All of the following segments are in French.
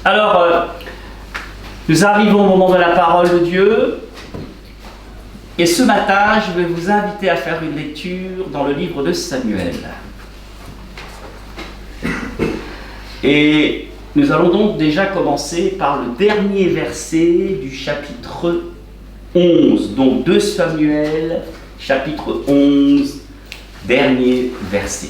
Alors, nous arrivons au moment de la parole de Dieu. Et ce matin, je vais vous inviter à faire une lecture dans le livre de Samuel. Et nous allons donc déjà commencer par le dernier verset du chapitre 11. Donc 2 Samuel, chapitre 11, dernier verset.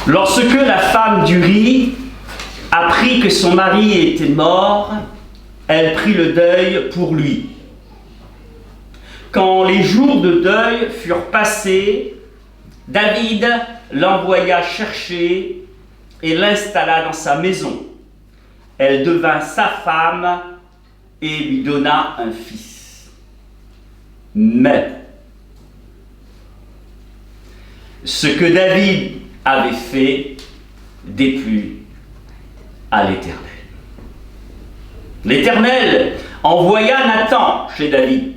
Lorsque la femme d'Uri apprit que son mari était mort, elle prit le deuil pour lui. Quand les jours de deuil furent passés, David l'envoya chercher et l'installa dans sa maison. Elle devint sa femme et lui donna un fils. Mais ce que David avait fait déplut à l'Éternel. L'Éternel envoya Nathan chez David.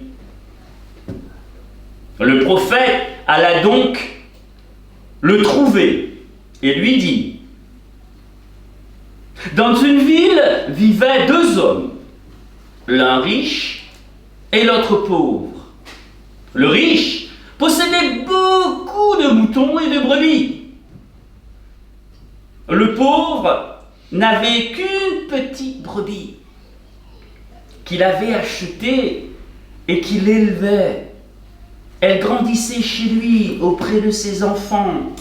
Le prophète alla donc le trouver et lui dit: dans une ville vivaient 2 hommes, l'un riche et l'autre pauvre. Le riche possédait beaucoup de moutons et de brebis. Le pauvre n'avait qu'une petite brebis qu'il avait achetée et qu'il élevait. Elle grandissait chez lui auprès de ses enfants.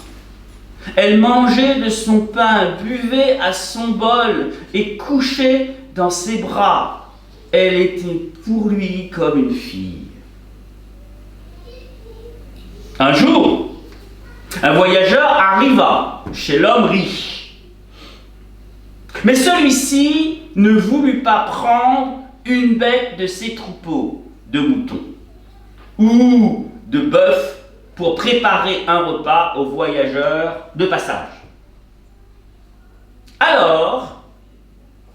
Elle mangeait de son pain, buvait à son bol et couchait dans ses bras. Elle était pour lui comme une fille. Un jour, un voyageur arriva chez l'homme riche. Mais celui-ci ne voulut pas prendre une bête de ses troupeaux de moutons ou de bœuf pour préparer un repas aux voyageurs de passage. Alors,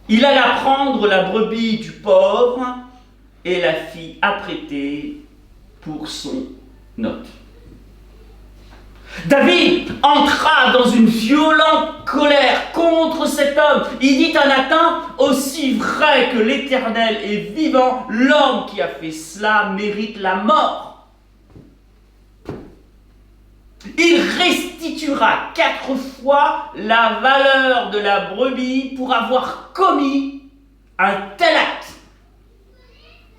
il alla prendre la brebis du pauvre et la fit apprêter pour son hôte. David entra dans une violente colère contre cet homme. Il dit à Nathan: aussi vrai que l'Éternel est vivant, l'homme qui a fait cela mérite la mort. Il restituera 4 fois la valeur de la brebis pour avoir commis un tel acte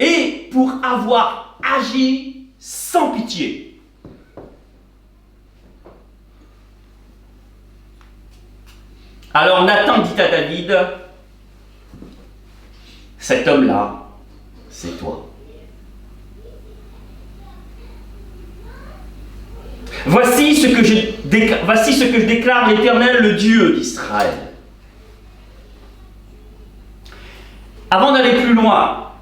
et pour avoir agi sans pitié. Alors Nathan dit à David: cet homme-là, c'est toi. Voici ce que je déclare l'Éternel, le Dieu d'Israël. Avant d'aller plus loin,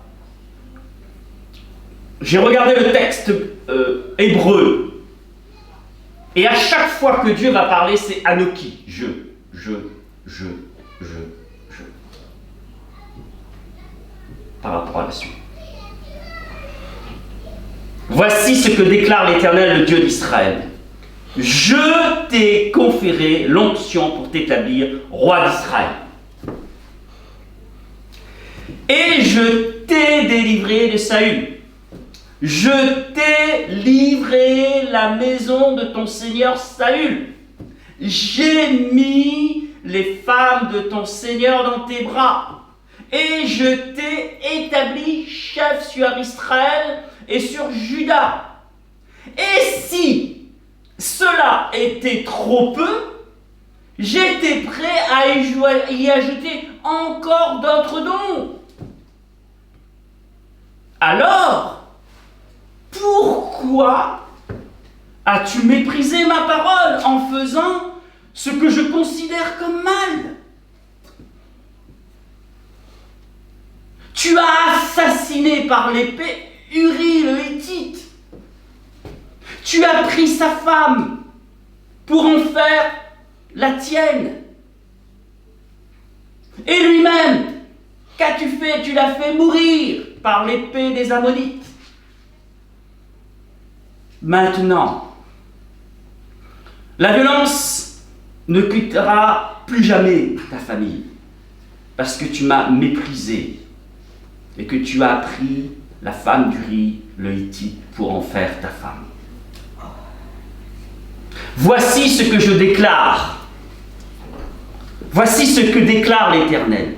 j'ai regardé le texte hébreu. Et à chaque fois que Dieu va parler, c'est Anoki, je. Par rapport à la suite. Voici ce que déclare l'Éternel, le Dieu d'Israël. Je t'ai conféré l'onction pour t'établir roi d'Israël. Et je t'ai délivré de Saül. Je t'ai livré la maison de ton seigneur Saül. J'ai mis les femmes de ton Seigneur dans tes bras, et je t'ai établi chef sur Israël et sur Juda. Et si cela était trop peu, j'étais prêt à y ajouter encore d'autres dons. Alors, pourquoi as-tu méprisé ma parole en faisant ce que je considère comme mal? Tu as assassiné par l'épée Uri le Hittite. Tu as pris sa femme pour en faire la tienne. Et lui-même, qu'as-tu fait? Tu l'as fait mourir par l'épée des Ammonites. maintenant. La violence ne quittera plus jamais ta famille parce que tu m'as méprisé et que tu as pris la femme d'Uri, le Hittite, pour en faire ta femme. Voici ce que je déclare. Voici ce que déclare l'Éternel.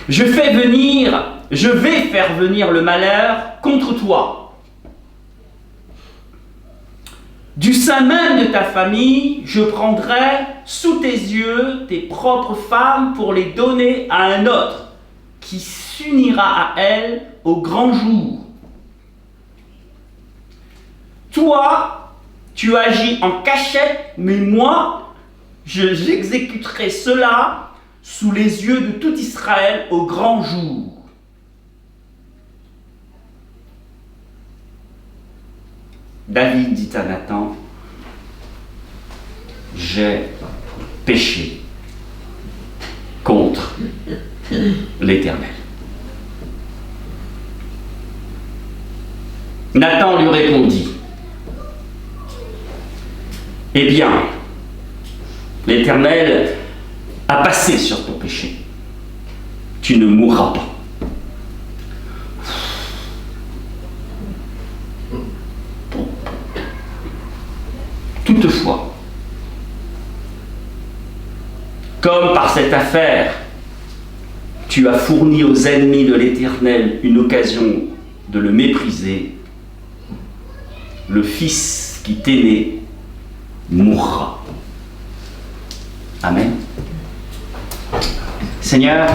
Je vais faire venir le malheur contre toi. Du sein même de ta famille, je prendrai sous tes yeux tes propres femmes pour les donner à un autre qui s'unira à elles au grand jour. Toi, tu agis en cachette, mais moi, j'exécuterai cela sous les yeux de tout Israël au grand jour. David dit à Nathan, j'ai péché contre l'Éternel. Nathan lui répondit, eh bien, l'Éternel a passé sur ton péché. Tu ne mourras pas. Toutefois, comme par cette affaire, tu as fourni aux ennemis de l'Éternel une occasion de le mépriser, le fils qui t'est né mourra. Amen. Seigneur,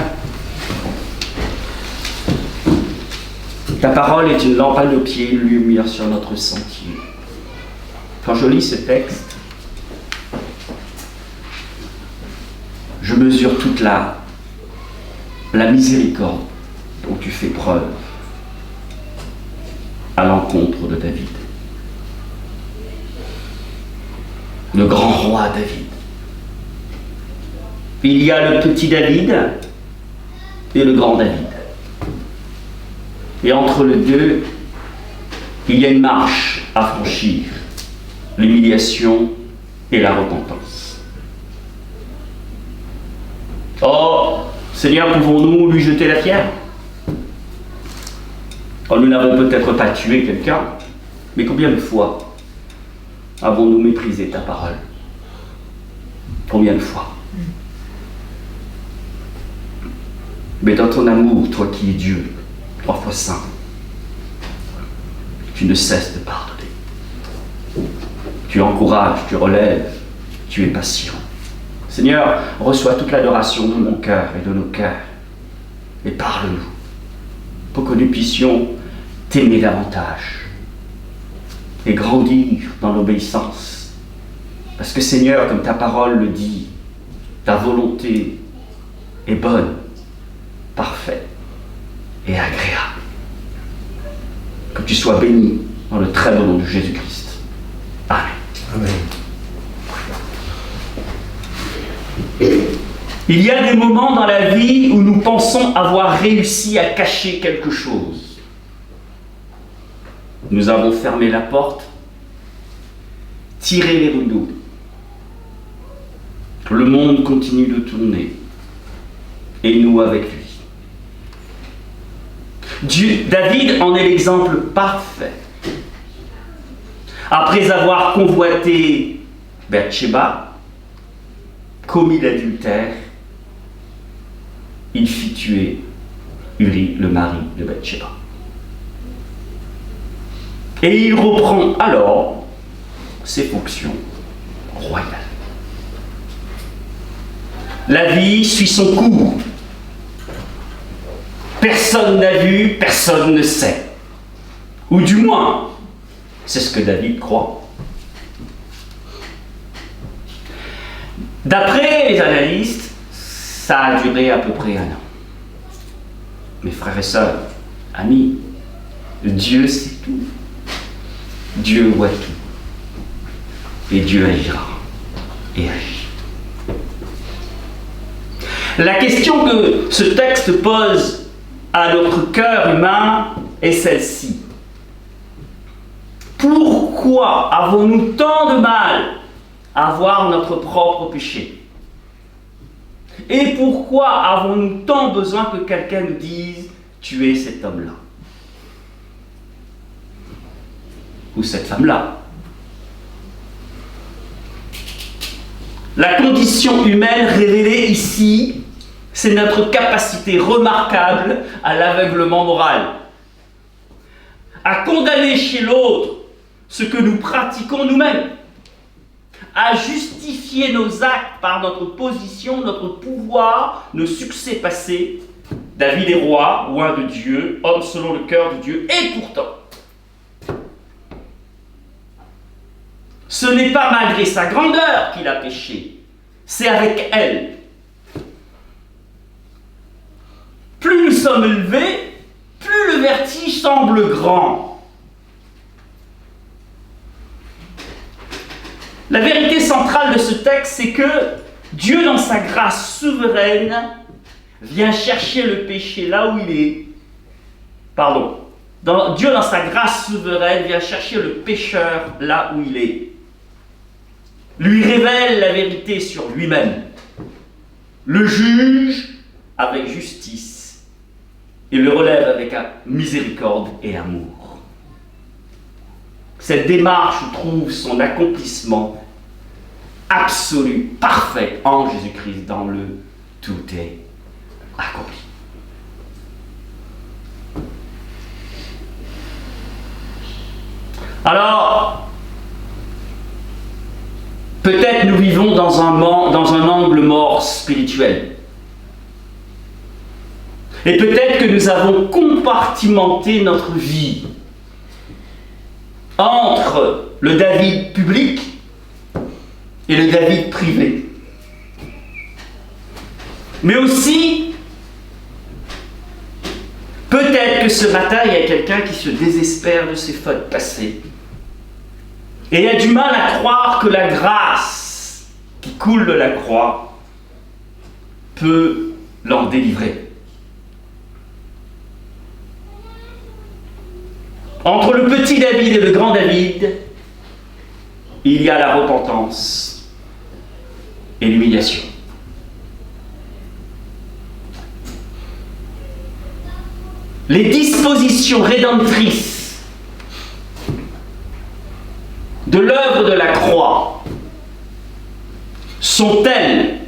ta parole est une lampe à nos pieds, une lumière sur notre sentier. Quand je lis ce texte, je mesure toute la miséricorde dont tu fais preuve à l'encontre de David. Le grand roi David. Il y a le petit David et le grand David. Et entre les deux, il y a une marche à franchir. L'humiliation et la repentance. Oh, Seigneur, pouvons-nous lui jeter la pierre? Oh, nous n'avons peut-être pas tué quelqu'un, mais combien de fois avons-nous méprisé ta parole? Combien de fois? Mais dans ton amour, toi qui es Dieu, 3 fois saint, tu ne cesses de pardonner. Tu encourages, tu relèves, tu es patient. Seigneur, reçois toute l'adoration de mon cœur et de nos cœurs. Et parle-nous, pour que nous puissions t'aimer davantage et grandir dans l'obéissance. Parce que Seigneur, comme ta parole le dit, ta volonté est bonne, parfaite et agréable. Que tu sois béni dans le très beau nom de Jésus-Christ. Amen. Amen. Il y a des moments dans la vie où nous pensons avoir réussi à cacher quelque chose. Nous avons fermé la porte, tiré les rideaux. Le monde continue de tourner, et nous avec lui. David en est l'exemple parfait. Après avoir convoité Bathsheba, commis l'adultère, il fit tuer Uri, le mari de Bathsheba. Et il reprend alors ses fonctions royales. La vie suit son cours. Personne n'a vu, personne ne sait. Ou du moins, c'est ce que David croit. D'après les analystes, ça a duré à peu près 1 an. Mes frères et sœurs, amis, Dieu sait tout. Dieu voit tout. Et Dieu agira. Et agit. La question que ce texte pose à notre cœur humain est celle-ci. Pourquoi avons-nous tant de mal à voir notre propre péché? Et pourquoi avons-nous tant besoin que quelqu'un nous dise « tu es cet homme-là » ou cette femme-là? La condition humaine révélée ici, c'est notre capacité remarquable à l'aveuglement moral, à condamner chez l'autre ce que nous pratiquons nous-mêmes, à justifier nos actes par notre position, notre pouvoir, nos succès passés. David est roi, loin de Dieu, homme selon le cœur de Dieu, et pourtant, ce n'est pas malgré sa grandeur qu'il a péché, c'est avec elle. Plus nous sommes élevés, plus le vertige semble grand. La vérité centrale de ce texte, c'est que Dieu, dans sa grâce souveraine, vient chercher le péché là où il est. Dieu, dans sa grâce souveraine, vient chercher le pécheur là où il est. Lui révèle la vérité sur lui-même. Le juge avec justice et le relève avec miséricorde et amour. Cette démarche trouve son accomplissement absolu, parfait en Jésus-Christ, dans le tout est accompli. Alors, peut-être nous vivons dans un angle mort spirituel. Et peut-être que nous avons compartimenté notre vie entre le David public et le David privé. Mais aussi, peut-être que ce matin, il y a quelqu'un qui se désespère de ses fautes passées et a du mal à croire que la grâce qui coule de la croix peut l'en délivrer. Entre le petit David et le grand David, il y a la repentance et l'humiliation. Les dispositions rédemptrices de l'œuvre de la croix sont telles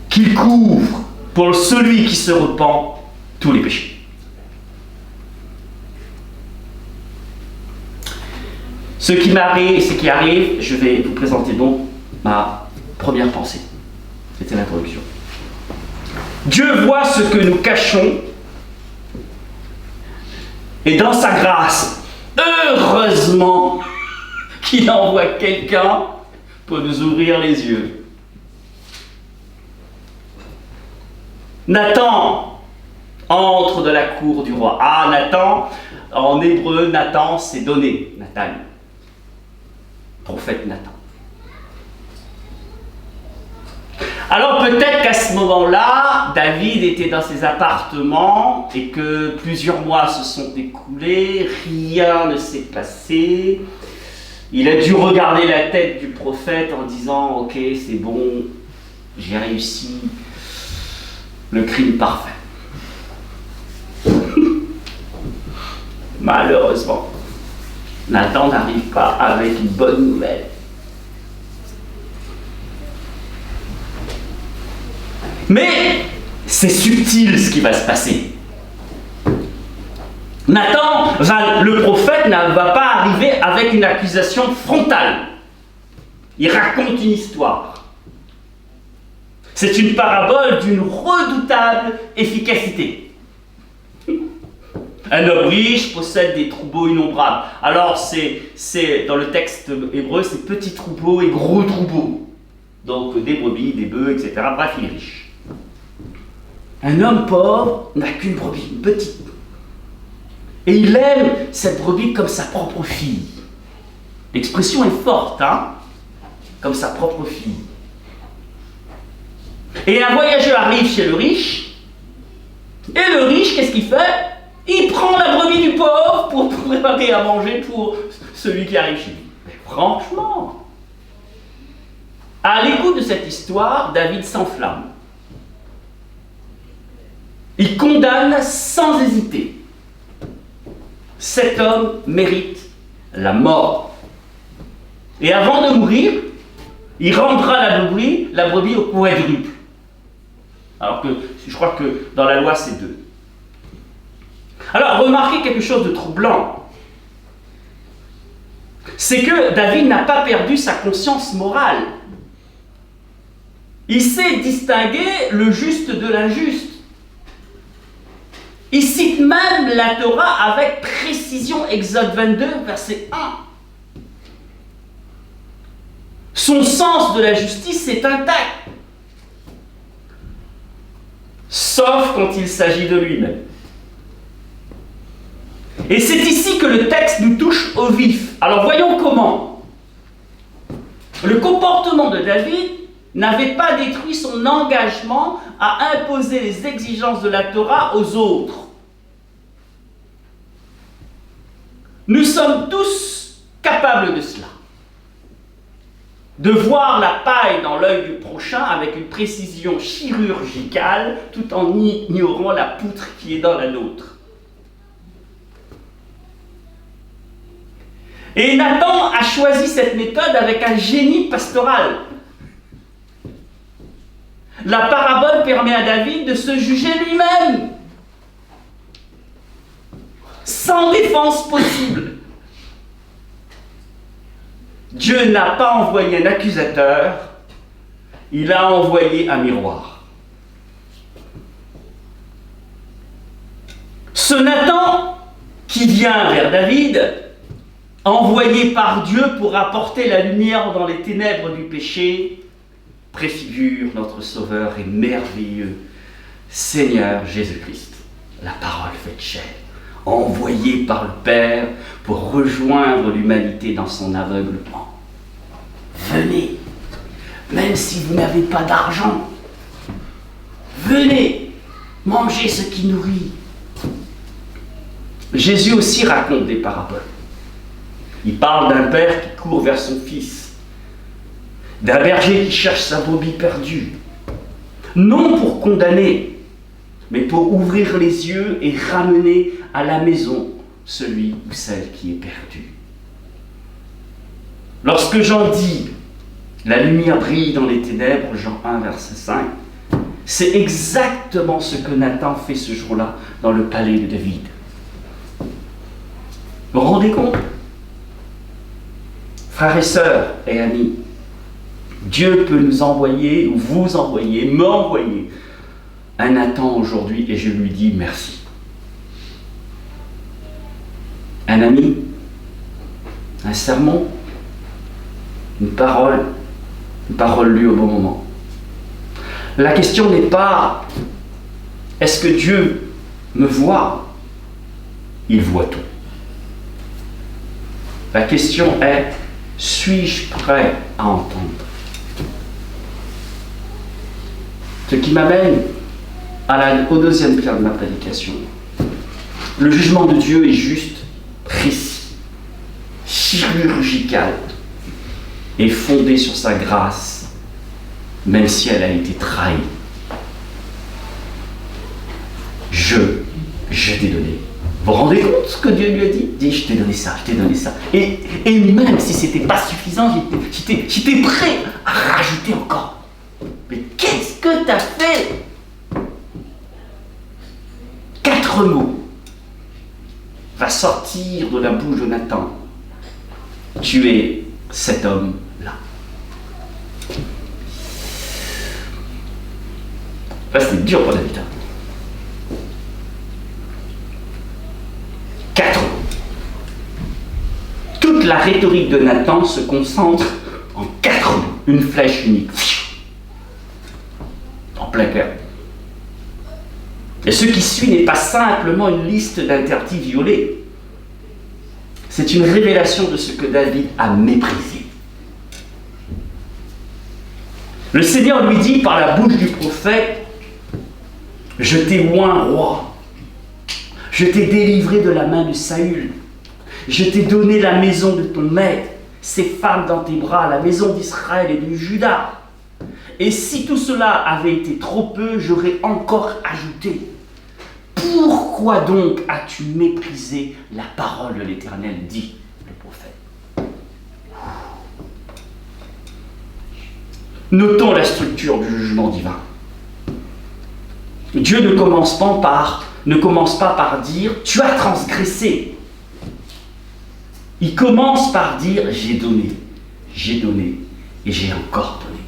qu'il couvre pour celui qui se repent tous les péchés. Ce qui arrive, je vais vous présenter donc ma première pensée. C'était l'introduction. Dieu voit ce que nous cachons et dans sa grâce, heureusement qu'il envoie quelqu'un pour nous ouvrir les yeux. Nathan entre de la cour du roi. Ah, Nathan, en hébreu, Nathan, c'est donné, Nathan. Prophète Nathan. Alors peut-être qu'à ce moment-là, David était dans ses appartements et que plusieurs mois se sont écoulés, rien ne s'est passé. Il a dû regarder la tête du prophète en disant « Ok, c'est bon, j'ai réussi, le crime parfait. » Malheureusement, Nathan n'arrive pas avec une bonne nouvelle. Mais c'est subtil ce qui va se passer. Le prophète ne va pas arriver avec une accusation frontale. Il raconte une histoire. C'est une parabole d'une redoutable efficacité. Un homme riche possède des troupeaux innombrables. Alors, c'est dans le texte hébreu, c'est petits troupeaux et gros troupeaux. Donc, des brebis, des bœufs, etc. Bref, il est riche. Un homme pauvre n'a qu'une brebis, une petite. Et il aime cette brebis comme sa propre fille. L'expression est forte, hein? Comme sa propre fille. Et un voyageur arrive chez le riche. Et le riche, qu'est-ce qu'il fait? Il prend la brebis du pauvre pour préparer à manger pour celui qui arrive chez lui. Mais franchement, à l'écoute de cette histoire, David s'enflamme. Il condamne sans hésiter. Cet homme mérite la mort. Et avant de mourir, il rendra la brebis au quadruple. Alors que je crois que dans la loi, c'est 2. Alors, remarquez quelque chose de troublant. C'est que David n'a pas perdu sa conscience morale. Il sait distinguer le juste de l'injuste. Il cite même la Torah avec précision, Exode 22, verset 1. Son sens de la justice est intact, sauf quand il s'agit de lui-même. Et c'est ici que le texte nous touche au vif. Alors voyons comment. Le comportement de David n'avait pas détruit son engagement à imposer les exigences de la Torah aux autres. Nous sommes tous capables de cela. De voir la paille dans l'œil du prochain avec une précision chirurgicale tout en ignorant la poutre qui est dans la nôtre. Et Nathan a choisi cette méthode avec un génie pastoral. La parabole permet à David de se juger lui-même, sans défense possible. Dieu n'a pas envoyé un accusateur, il a envoyé un miroir. Ce Nathan qui vient vers David, envoyé par Dieu pour apporter la lumière dans les ténèbres du péché, préfigure notre Sauveur et merveilleux Seigneur Jésus-Christ, la parole faite chair, envoyé par le Père pour rejoindre l'humanité dans son aveuglement. Venez, même si vous n'avez pas d'argent, venez, mangez ce qui nourrit. Jésus aussi raconte des paraboles. Il parle d'un père qui court vers son fils, d'un berger qui cherche sa brebis perdue, non pour condamner, mais pour ouvrir les yeux et ramener à la maison celui ou celle qui est perdu. Lorsque Jean dit « La lumière brille dans les ténèbres », Jean 1, verset 5, c'est exactement ce que Nathan fait ce jour-là dans le palais de David. Vous vous rendez compte ? Frères et sœurs et amis, Dieu peut nous envoyer, ou vous envoyer, m'envoyer un Nathan aujourd'hui et je lui dis merci. Un ami, un sermon, une parole lue au bon moment. La question n'est pas est-ce que Dieu me voit? Il voit tout. La question est suis-je prêt à entendre? Ce qui m'amène au deuxième pierre de ma prédication. Le jugement de Dieu est juste, précis, chirurgical et fondé sur sa grâce, même si elle a été trahie. Je t'ai donné. Vous vous rendez compte ce que Dieu lui a dit? Dis, je t'ai donné ça, je t'ai donné ça. Et même si ce n'était pas suffisant, j'étais prêt à rajouter encore. Mais qu'est-ce que tu as fait? 4 mots va sortir de la bouche de Nathan. Tu es cet homme-là. C'est dur pour David. 4 mots. Toute la rhétorique de Nathan se concentre en 4 mots. Une flèche unique. En plein cœur. Et ce qui suit n'est pas simplement une liste d'interdits violés. C'est une révélation de ce que David a méprisé. Le Seigneur lui dit par la bouche du prophète, je t'ai oint roi. Je t'ai délivré de la main de Saül. Je t'ai donné la maison de ton maître, ces femmes dans tes bras, la maison d'Israël et de Juda. Et si tout cela avait été trop peu, j'aurais encore ajouté. Pourquoi donc as-tu méprisé la parole de l'Éternel, dit le prophète. Notons la structure du jugement divin. Dieu ne commence pas par dire « tu as transgressé ». Il commence par dire « j'ai donné et j'ai encore donné ».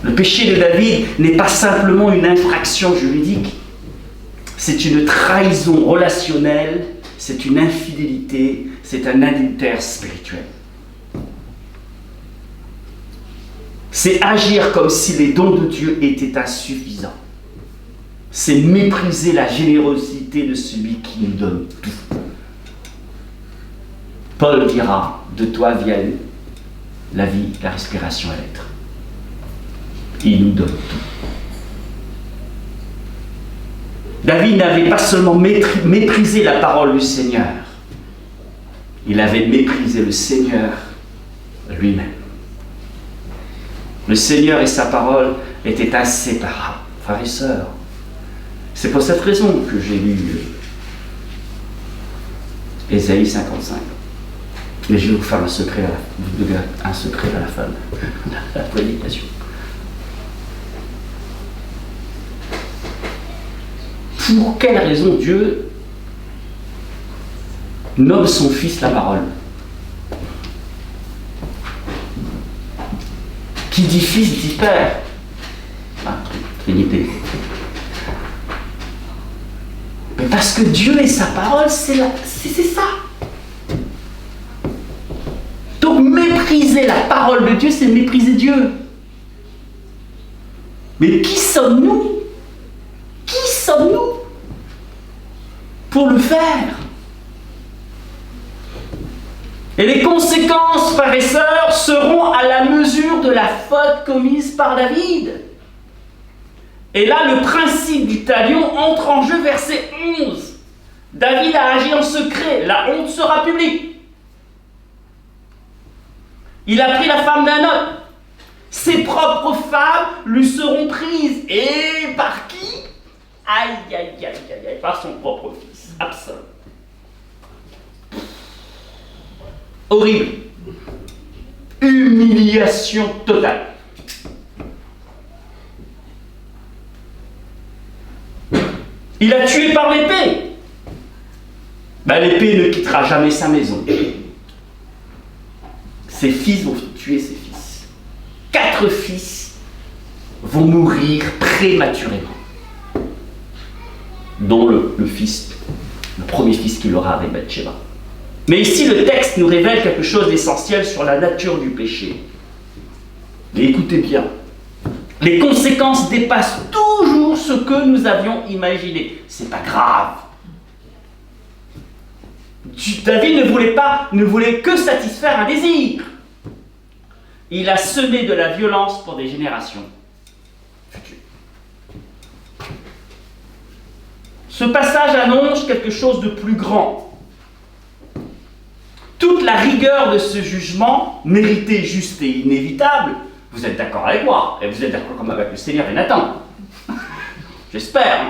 Le péché de David n'est pas simplement une infraction juridique, c'est une trahison relationnelle, c'est une infidélité, c'est un adultère spirituel. C'est agir comme si les dons de Dieu étaient insuffisants. C'est mépriser la générosité de celui qui nous donne tout. Paul dira, de toi viennent la vie, la respiration et l'être. Il nous donne tout. David n'avait pas seulement méprisé la parole du Seigneur, il avait méprisé le Seigneur lui-même. Le Seigneur et sa parole étaient inséparables, frères et sœurs. C'est pour cette raison que j'ai lu Ésaïe 55. Mais je vais vous faire un secret à la fin de la prédication. Pour quelle raison Dieu nomme son Fils la parole? Qui dit Fils dit Père. Ah, Trinité. Mais parce que Dieu et sa parole, c'est ça. Donc mépriser la parole de Dieu, c'est mépriser Dieu. Mais qui sommes-nous? Qui sommes-nous pour le faire? Et les conséquences, frères et sœurs, seront à la mesure de la faute commise par David. Et là, le principe du talion entre en jeu, verset 11. David a agi en secret, la honte sera publique. Il a pris la femme d'un homme. Ses propres femmes lui seront prises. Et par qui? Aïe, aïe, aïe, aïe, aïe, par son propre fils, Absalom. Horrible. Humiliation totale. Il a tué par l'épée. L'épée ne quittera jamais sa maison. Ses fils vont tuer ses fils. 4 fils vont mourir prématurément. Dont le premier fils qu'il aura avec Bathsheba. Mais ici, le texte nous révèle quelque chose d'essentiel sur la nature du péché. Mais écoutez bien, les conséquences dépassent toujours ce que nous avions imaginé. C'est pas grave. David ne voulait que satisfaire un désir. Il a semé de la violence pour des générations futures. Ce passage annonce quelque chose de plus grand. Toute la rigueur de ce jugement, mérité, juste et inévitable, vous êtes d'accord avec moi, et vous êtes d'accord comme avec le Seigneur et Nathan, j'espère,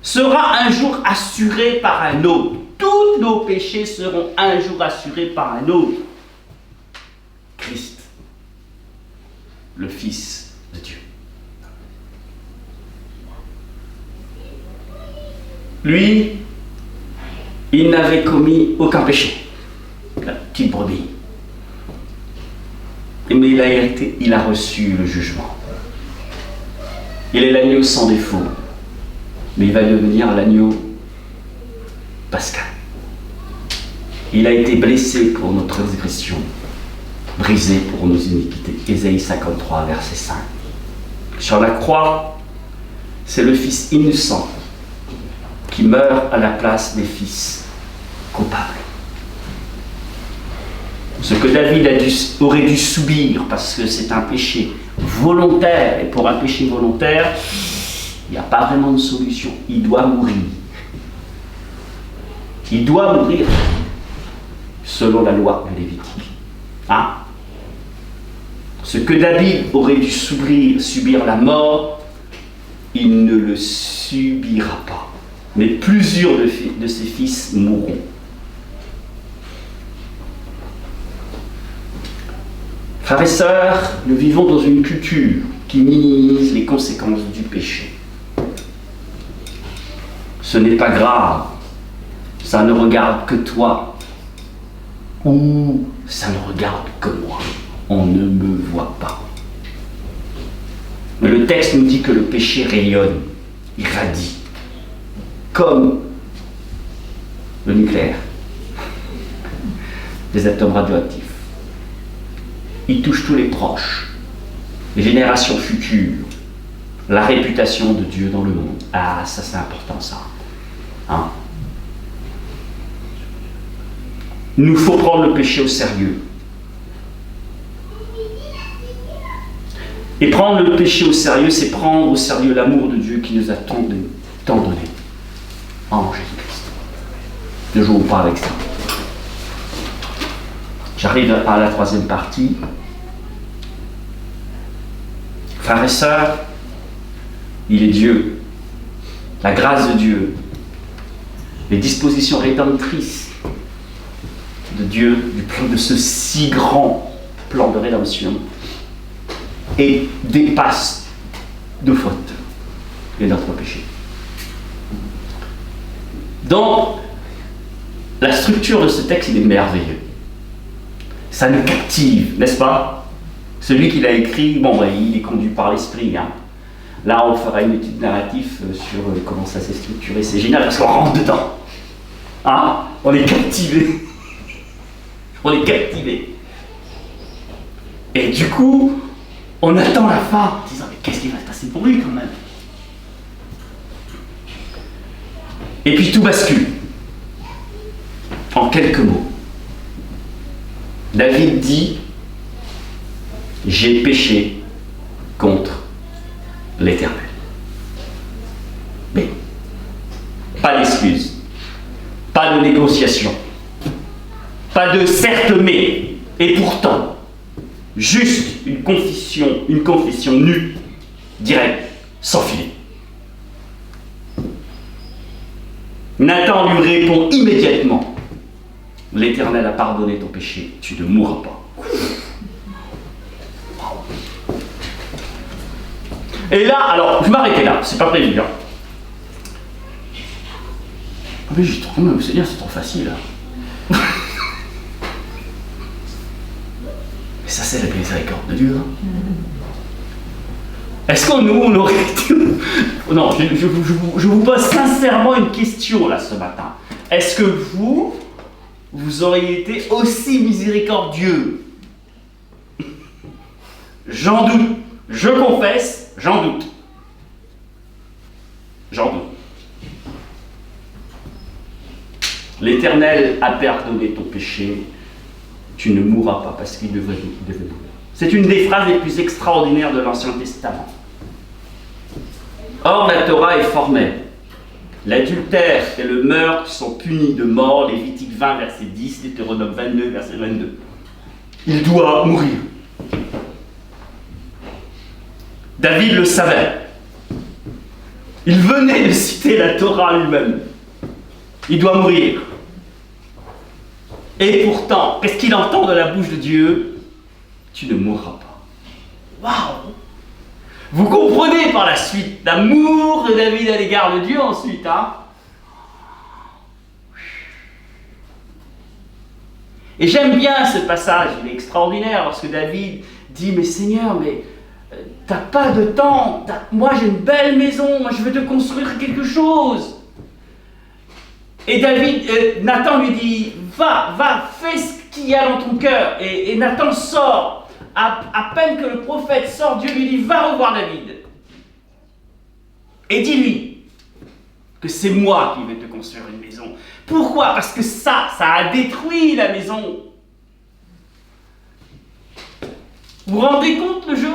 sera un jour assuré par un autre. Tous nos péchés seront un jour assurés par un autre. Christ, le Fils de Dieu. Lui, il n'avait commis aucun péché. La petite brebis. Mais il a reçu le jugement. Il est l'agneau sans défaut. Mais il va devenir l'agneau pascal. Il a été blessé pour nos transgressions, brisé pour nos iniquités. Ésaïe 53, verset 5. Sur la croix, c'est le Fils innocent qui meurt à la place des fils coupables. Ce que David aurait dû subir, parce que c'est un péché volontaire, et pour un péché volontaire, il n'y a pas vraiment de solution. Il doit mourir. Il doit mourir selon la loi de Lévitique. Hein? Ce que David aurait dû subir la mort, il ne le subira pas. Mais plusieurs de ses fils mourront. Frères et sœurs, nous vivons dans une culture qui minimise les conséquences du péché. Ce n'est pas grave, ça ne regarde que toi, ou ça ne regarde que moi, on ne me voit pas. Mais le texte nous dit que le péché rayonne, irradie, comme le nucléaire, des atomes radioactifs. Il touche tous les proches, les générations futures, la réputation de Dieu dans le monde. Ah, ça c'est important ça. Hein? Il nous faut prendre le péché au sérieux. Et prendre le péché au sérieux, c'est prendre au sérieux l'amour de Dieu qui nous a tant donné en Jésus-Christ. Ne jouons pas avec ça. J'arrive à la troisième partie. Frères et sœurs, il est Dieu, la grâce de Dieu, les dispositions rédemptrices de Dieu, de ce si grand plan de rédemption, et dépasse nos fautes et notre péché. Donc, la structure de ce texte, il est merveilleux. Ça nous captive, n'est-ce pas? Celui qui l'a écrit, il est conduit par l'esprit. Hein. Là, on fera une étude narrative sur comment ça s'est structuré. C'est génial parce qu'on rentre dedans. Hein? On est captivé. On est captivé. Et du coup, on attend la fin en disant mais qu'est-ce qui va se passer pour lui quand même? Et puis tout bascule. En quelques mots. David dit j'ai péché contre l'Éternel. Mais pas d'excuse, pas de négociation, pas de certes mais, et pourtant, juste une confession nue, directe, sans filet. Nathan lui répond immédiatement, l'Éternel a pardonné ton péché, tu ne mourras pas. Et là, alors, je m'arrêtais là, c'est pas prévu. Hein. Mais j'ai trop mal, Seigneur, c'est trop facile. Hein. Mais ça, c'est la miséricorde de Dieu. Hein. Est-ce qu'on on aurait été... Non, je vous pose sincèrement une question là ce matin. Est-ce que vous auriez été aussi miséricordieux? J'en doute. Je confesse, j'en doute. J'en doute. L'Éternel a pardonné ton péché, tu ne mourras pas parce qu'il devait mourir. C'est une des phrases les plus extraordinaires de l'Ancien Testament. Or, la Torah est formelle. L'adultère et le meurtre sont punis de mort, Lévitique 20, verset 10, Deutéronome 22, verset 22. Il doit mourir. David le savait. Il venait de citer la Torah lui-même. Il doit mourir. Et pourtant, qu'est-ce qu'il entend de la bouche de Dieu? Tu ne mourras pas. Waouh! Vous comprenez par la suite l'amour de David à l'égard de Dieu ensuite, hein? Et j'aime bien ce passage, il est extraordinaire, lorsque David dit, mais Seigneur, mais t'as pas de temps, moi j'ai une belle maison, moi je veux te construire quelque chose. Et Nathan lui dit, va, fais ce qu'il y a dans ton cœur. Et Nathan sort. À peine que le prophète sort, Dieu lui dit, va revoir David. Et dis-lui que c'est moi qui vais te construire une maison. Pourquoi? Parce que ça a détruit la maison. Vous vous rendez compte le jeu?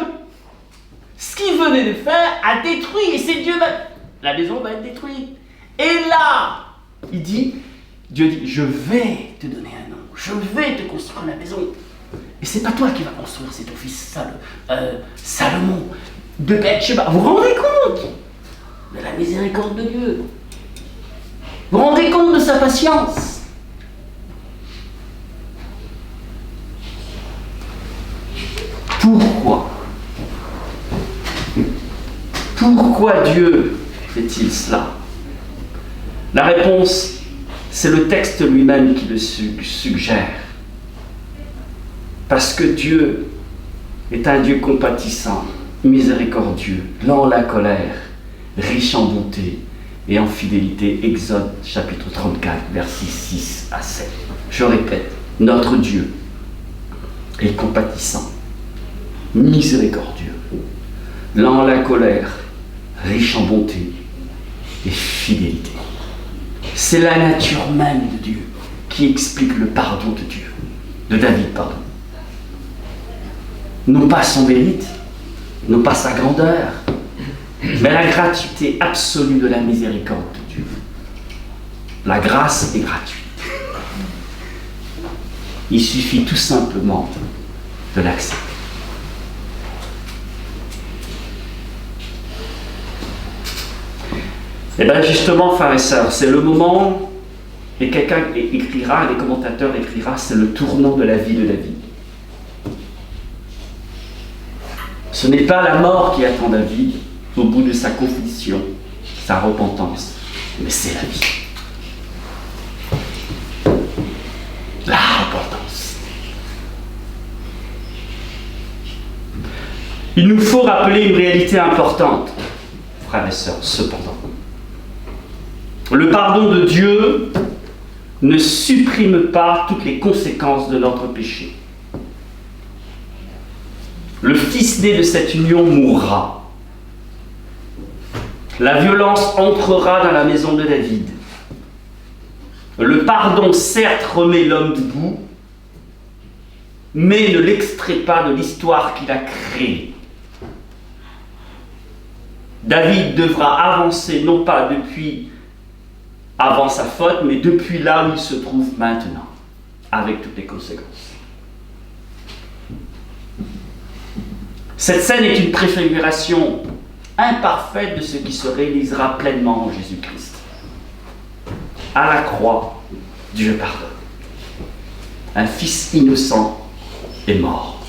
Ce qu'il venait de faire a détruit, et c'est Dieu même. La maison va être détruite. Et là, il dit, Dieu dit, je vais te donner un nom, je vais te construire la maison. Et c'est pas toi qui vas construire, c'est ton fils Salomon de Beth-Sheba. Vous vous rendez compte de la miséricorde de Dieu? Vous vous rendez compte de sa patience? Pourquoi Dieu fait-il cela? La réponse, c'est le texte lui-même qui le suggère. Parce que Dieu est un Dieu compatissant, miséricordieux, lent à la colère, riche en bonté et en fidélité. Exode chapitre 34, versets 6 à 7. Je répète, notre Dieu est compatissant, miséricordieux, lent à la colère, riche en bonté et fidélité. C'est la nature même de Dieu qui explique le pardon de Dieu, de David, pardon. Non pas son mérite, non pas sa grandeur, mais la gratuité absolue de la miséricorde de Dieu. La grâce est gratuite. Il suffit tout simplement de l'accepter. Et bien justement, frères et sœurs, c'est le moment, et quelqu'un écrira, les commentateurs écrira, c'est le tournant de la vie de David. Ce n'est pas la mort qui attend David au bout de sa confession, sa repentance, mais c'est la vie. La repentance. Il nous faut rappeler une réalité importante, frères et sœurs, cependant. Le pardon de Dieu ne supprime pas toutes les conséquences de notre péché. Le fils né de cette union mourra. La violence entrera dans la maison de David. Le pardon, certes, remet l'homme debout, mais ne l'extrait pas de l'histoire qu'il a créée. David devra avancer, non pas depuis avant sa faute, mais depuis là où il se trouve maintenant, avec toutes les conséquences. Cette scène est une préfiguration imparfaite de ce qui se réalisera pleinement en Jésus-Christ. À la croix, Dieu pardonne. Un fils innocent est mort.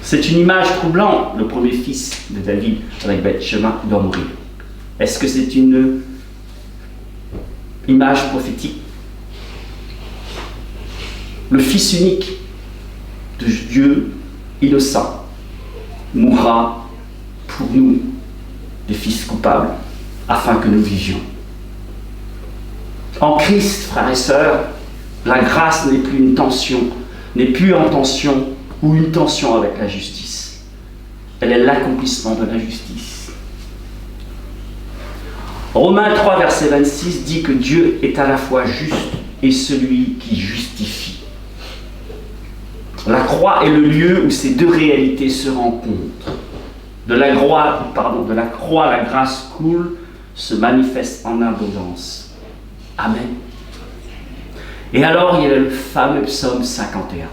C'est une image troublante. Le premier fils de David avec Bathsheba doit mourir. Est-ce que c'est une image prophétique? Le fils unique de Dieu innocent mourra pour nous, des fils coupables, afin que nous vivions. En Christ, frères et sœurs, la grâce n'est plus une tension, n'est plus en tension ou une tension avec la justice. Elle est l'accomplissement de la justice. Romains 3, verset 26 dit que Dieu est à la fois juste et celui qui justifie. La croix est le lieu où ces deux réalités se rencontrent. De la croix, la grâce coule, se manifeste en abondance. Amen. Et alors, il y a le fameux psaume 51.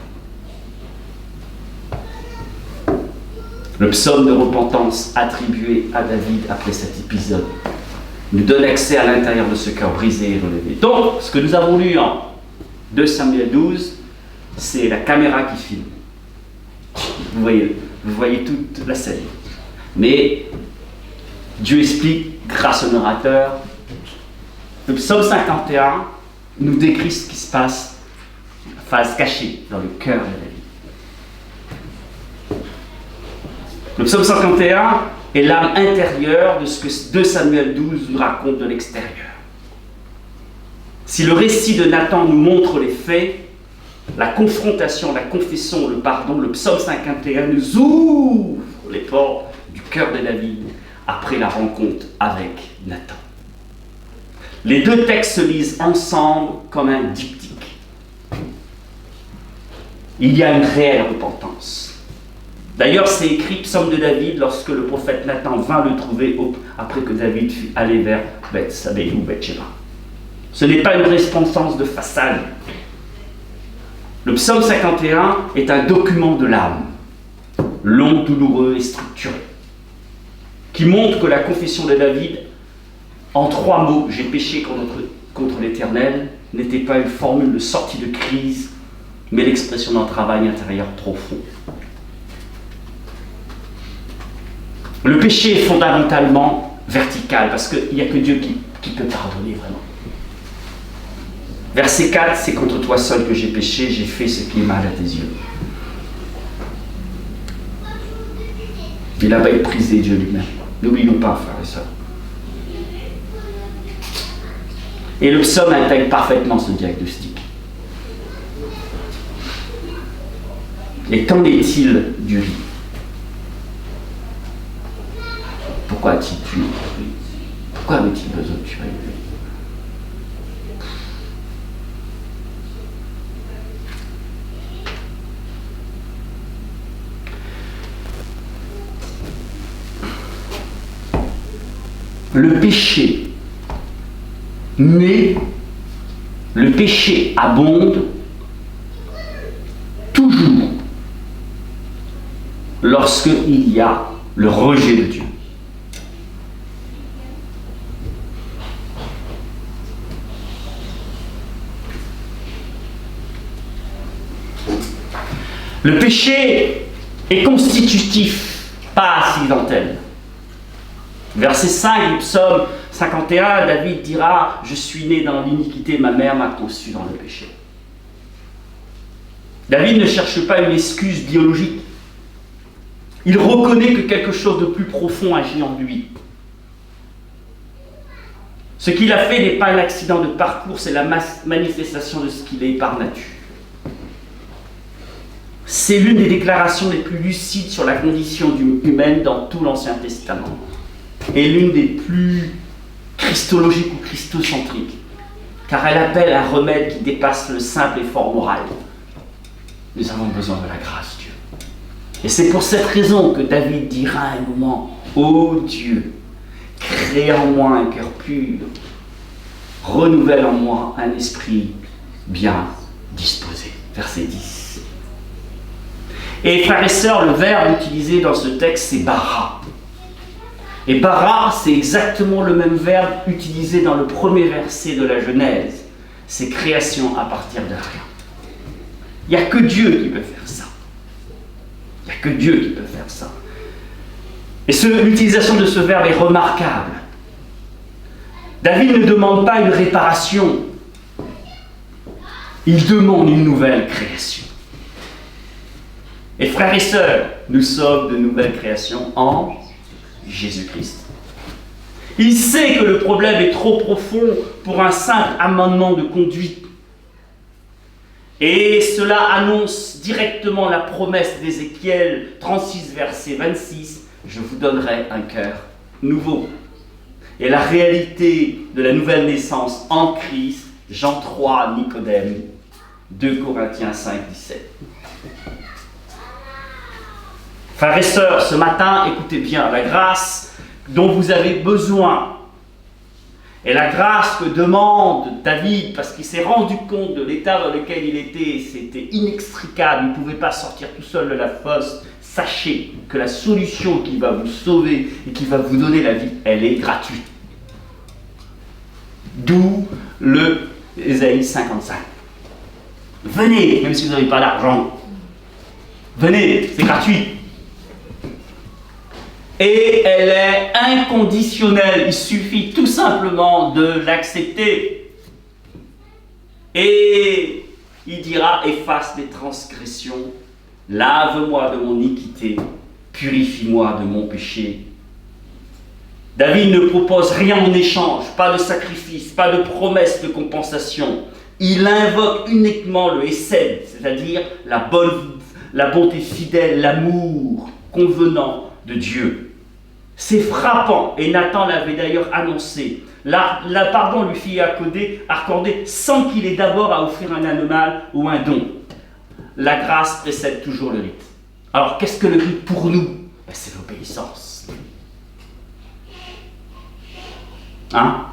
Le psaume de repentance attribué à David après cet épisode nous donne accès à l'intérieur de ce cœur brisé et relevé. Donc, ce que nous avons lu en 2 Samuel 12, c'est la caméra qui filme. Vous voyez toute la scène. Mais Dieu explique, grâce au narrateur, le psaume 51 nous décrit ce qui se passe, phase cachée dans le cœur de David. Le psaume 51 est l'âme intérieure de ce que 2 Samuel 12 nous raconte de l'extérieur. Si le récit de Nathan nous montre les faits, la confrontation, la confession, le pardon, le psaume 51 nous ouvre les portes du cœur de David après la rencontre avec Nathan. Les deux textes se lisent ensemble comme un diptyque. Il y a une réelle repentance. D'ailleurs, c'est écrit psaume de David lorsque le prophète Nathan vint le trouver après que David fut allé vers Bethsabée ou Bathsheba. Ce n'est pas une repentance de façade. Le psaume 51 est un document de l'âme, long, douloureux et structuré, qui montre que la confession de David, en 3 mots, j'ai péché contre l'Éternel, n'était pas une formule de sortie de crise, mais l'expression d'un travail intérieur profond. Le péché est fondamentalement vertical, parce qu'il n'y a que Dieu qui peut pardonner vraiment. Verset 4, c'est contre toi seul que j'ai péché, j'ai fait ce qui est mal à tes yeux. Il a méprisé Dieu lui-même. N'oublions pas, frères et sœurs. Et le psaume intègre parfaitement ce diagnostic. Et qu'en est-il du riz? Pourquoi a-t-il tué? Pourquoi avait-il besoin de tuer? Le péché naît, le péché abonde toujours lorsqu'il y a le rejet de Dieu. Le péché est constitutif, pas accidentel. Verset 5 du psaume 51, David dira « Je suis né dans l'iniquité, ma mère m'a conçu dans le péché ». David ne cherche pas une excuse biologique. Il reconnaît que quelque chose de plus profond agit en lui. Ce qu'il a fait n'est pas un accident de parcours, c'est la manifestation de ce qu'il est par nature. C'est l'une des déclarations les plus lucides sur la condition humaine dans tout l'Ancien Testament. Et l'une des plus christologiques ou christocentriques, car elle appelle un remède qui dépasse le simple effort moral. Nous avons besoin de la grâce, Dieu. Et c'est pour cette raison que David dira à un moment, « Ô Dieu, crée en moi un cœur pur, renouvelle en moi un esprit bien disposé. » Verset 10. Et frères et sœurs, le verbe utilisé dans ce texte, c'est « bara ». Et bara, c'est exactement le même verbe utilisé dans le premier verset de la Genèse. C'est création à partir de rien. Il n'y a que Dieu qui peut faire ça. Il n'y a que Dieu qui peut faire ça. Et l'utilisation de ce verbe est remarquable. David ne demande pas une réparation. Il demande une nouvelle création. Et frères et sœurs, nous sommes de nouvelles créations en Jésus-Christ. Il sait que le problème est trop profond pour un simple amendement de conduite. Et cela annonce directement la promesse d'Ézéchiel 36, verset 26. Je vous donnerai un cœur nouveau. Et la réalité de la nouvelle naissance en Christ, Jean 3, Nicodème, 2 Corinthiens 5, 17. Frères et sœurs, ce matin, écoutez bien, la grâce dont vous avez besoin et la grâce que demande David, parce qu'il s'est rendu compte de l'état dans lequel il était, c'était inextricable, il ne pouvait pas sortir tout seul de la fosse. Sachez que la solution qui va vous sauver et qui va vous donner la vie, elle est gratuite. D'où le Ésaïe 55. Venez, même si vous n'avez pas d'argent. Venez, c'est gratuit. Et elle est inconditionnelle. Il suffit tout simplement de l'accepter. Et il dira, efface les transgressions, lave-moi de mon iniquité, purifie-moi de mon péché. David ne propose rien en échange, pas de sacrifice, pas de promesse de compensation. Il invoque uniquement le Hesed, c'est-à-dire la bonté fidèle, l'amour convenant de Dieu. C'est frappant, et Nathan l'avait d'ailleurs annoncé. La pardon lui fut accordé sans qu'il ait d'abord à offrir un animal ou un don. La grâce précède toujours le rite. Alors qu'est-ce que le rite pour nous? C'est l'obéissance. Hein?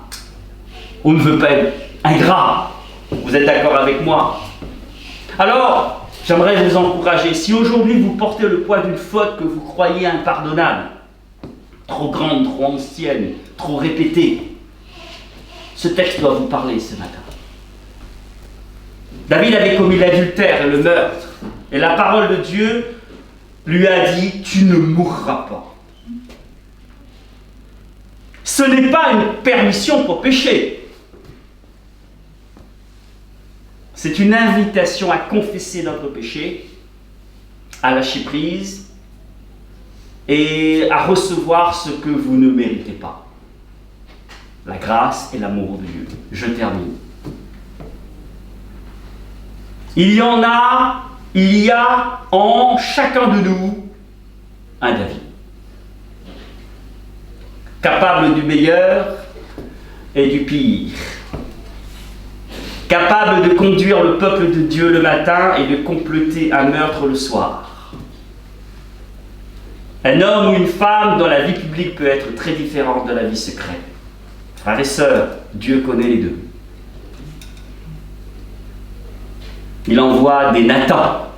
On ne veut pas être ingrat. Vous êtes d'accord avec moi? Alors, j'aimerais vous encourager. Si aujourd'hui vous portez le poids d'une faute que vous croyez impardonnable, trop grande, trop ancienne, trop répétée, ce texte doit vous parler ce matin. David avait commis l'adultère et le meurtre. Et la parole de Dieu lui a dit, tu ne mourras pas. Ce n'est pas une permission pour pécher. C'est une invitation à confesser notre péché, à lâcher prise et à recevoir ce que vous ne méritez pas. La grâce et l'amour de Dieu. Je termine. Il y a en chacun de nous un David. Capable du meilleur et du pire. Capable de conduire le peuple de Dieu le matin et de compléter un meurtre le soir. Un homme ou une femme dont la vie publique peut être très différente de la vie secrète. Frères et sœurs, Dieu connaît les deux. Il envoie des Nathans,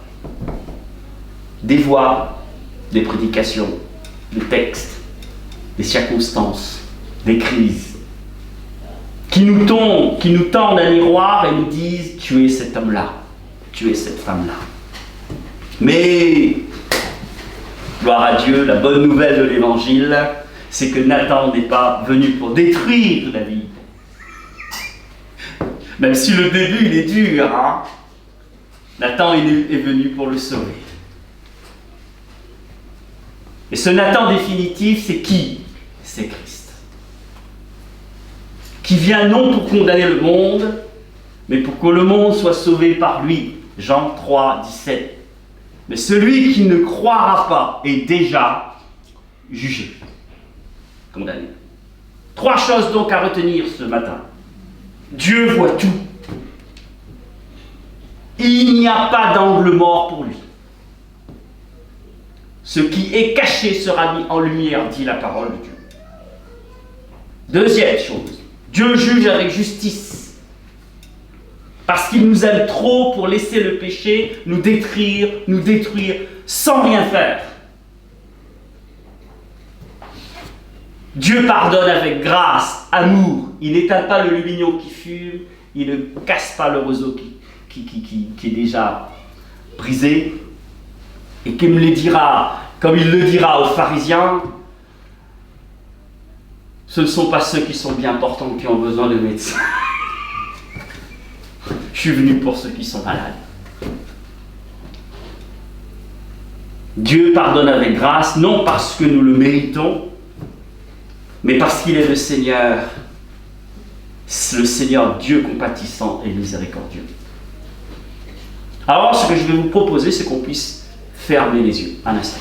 des voix, des prédications, des textes, des circonstances, des crises, qui nous tendent un miroir et nous disent « tu es cet homme-là, tu es cette femme-là ». Mais, gloire à Dieu, la bonne nouvelle de l'Évangile, c'est que Nathan n'est pas venu pour détruire David. Même si le début il est dur, hein. Nathan est venu pour le sauver. Et ce Nathan définitif, c'est qui? C'est Christ. Qui vient non pour condamner le monde, mais pour que le monde soit sauvé par lui. Jean 3, 17. Mais celui qui ne croira pas est déjà jugé, condamné. 3 choses donc à retenir ce matin. Dieu voit tout. Il n'y a pas d'angle mort pour lui. Ce qui est caché sera mis en lumière, dit la parole de Dieu. Deuxième chose, Dieu juge avec justice. Parce qu'il nous aime trop pour laisser le péché nous détruire sans rien faire. Dieu pardonne avec grâce, amour. Il n'éteint pas le lumignon qui fume, il ne casse pas le roseau qui est déjà brisé. Et comme il le dira aux pharisiens, ce ne sont pas ceux qui sont bien portants qui ont besoin de médecins. Je suis venu pour ceux qui sont malades. Dieu pardonne avec grâce, non parce que nous le méritons, mais parce qu'il est le Seigneur Dieu compatissant et miséricordieux. Alors, ce que je vais vous proposer, c'est qu'on puisse fermer les yeux un instant.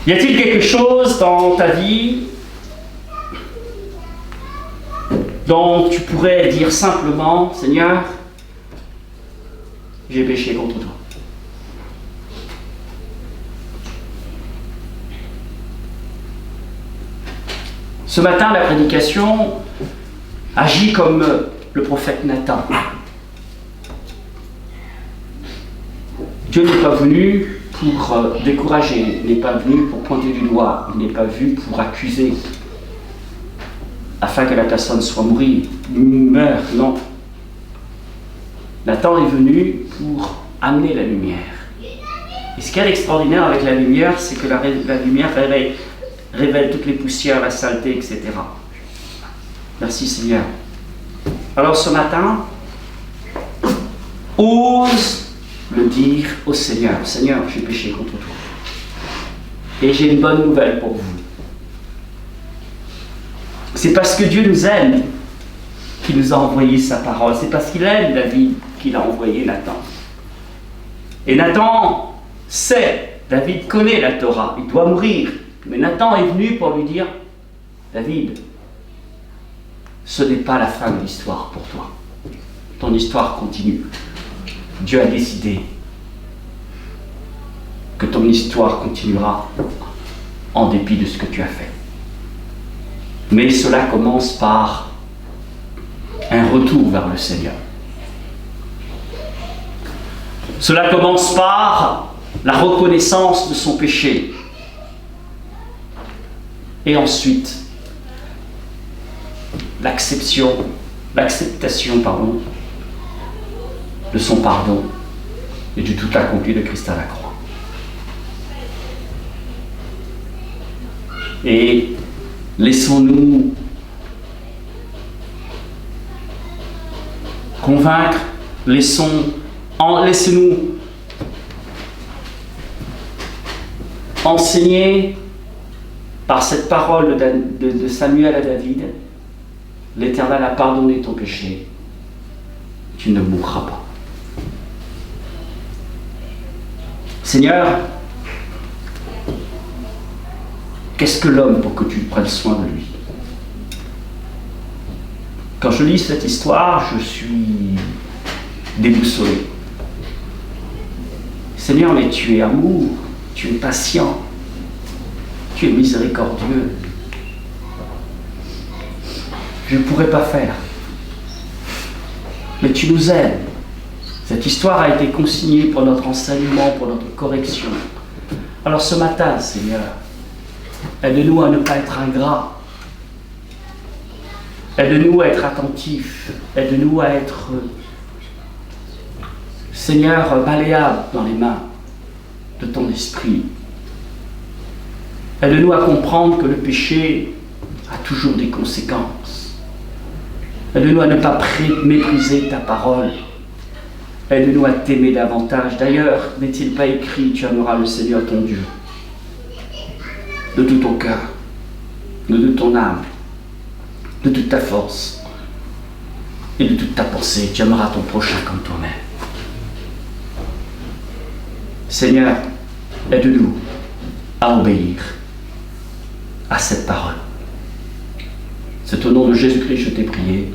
Y a-t-il quelque chose dans ta vie dont tu pourrais dire simplement, Seigneur, j'ai péché contre toi. Ce matin, la prédication agit comme le prophète Nathan. Dieu n'est pas venu pour décourager, il n'est pas venu pour pointer du doigt, il n'est pas venu pour accuser, afin que la personne soit meure, non. Nathan est venu pour amener la lumière. Et ce qu'il y a d'extraordinaire avec la lumière, c'est que la lumière révèle toutes les poussières, la saleté, etc. Merci Seigneur. Alors ce matin, ose le dire au Seigneur. Seigneur, j'ai péché contre toi. Et j'ai une bonne nouvelle pour vous. C'est parce que Dieu nous aime qu'il nous a envoyé sa parole. C'est parce qu'il aime David qu'il a envoyé Nathan. Et Nathan sait, David connaît la Torah, il doit mourir. Mais Nathan est venu pour lui dire, David, ce n'est pas la fin de l'histoire pour toi. Ton histoire continue. Dieu a décidé que ton histoire continuera en dépit de ce que tu as fait. Mais cela commence par un retour vers le Seigneur. Cela commence par la reconnaissance de son péché. Et ensuite, l'acceptation de son pardon et du tout accompli de Christ à la croix. Et laissons-nous convaincre, laissez-nous enseigner par cette parole de Samuel à David: l'Éternel a pardonné ton péché, tu ne mourras pas. Seigneur, qu'est-ce que l'homme pour que tu prennes soin de lui? Quand je lis cette histoire, je suis déboussolé. Seigneur, mais tu es amour, tu es patient, tu es miséricordieux. Je ne pourrais pas faire. Mais tu nous aides. Cette histoire a été consignée pour notre enseignement, pour notre correction. Alors ce matin, Seigneur, aide-nous à ne pas être ingrats. Aide-nous à être attentifs. Aide-nous à être, Seigneur, malléable dans les mains de ton esprit. Aide-nous à comprendre que le péché a toujours des conséquences. Aide-nous à ne pas mépriser ta parole. Aide-nous à t'aimer davantage. D'ailleurs, n'est-il pas écrit, tu aimeras le Seigneur ton Dieu de tout ton cœur, de toute ton âme, de toute ta force et de toute ta pensée. Tu aimeras ton prochain comme toi-même. Seigneur, aide-nous à obéir à cette parole. C'est au nom de Jésus-Christ que je t'ai prié.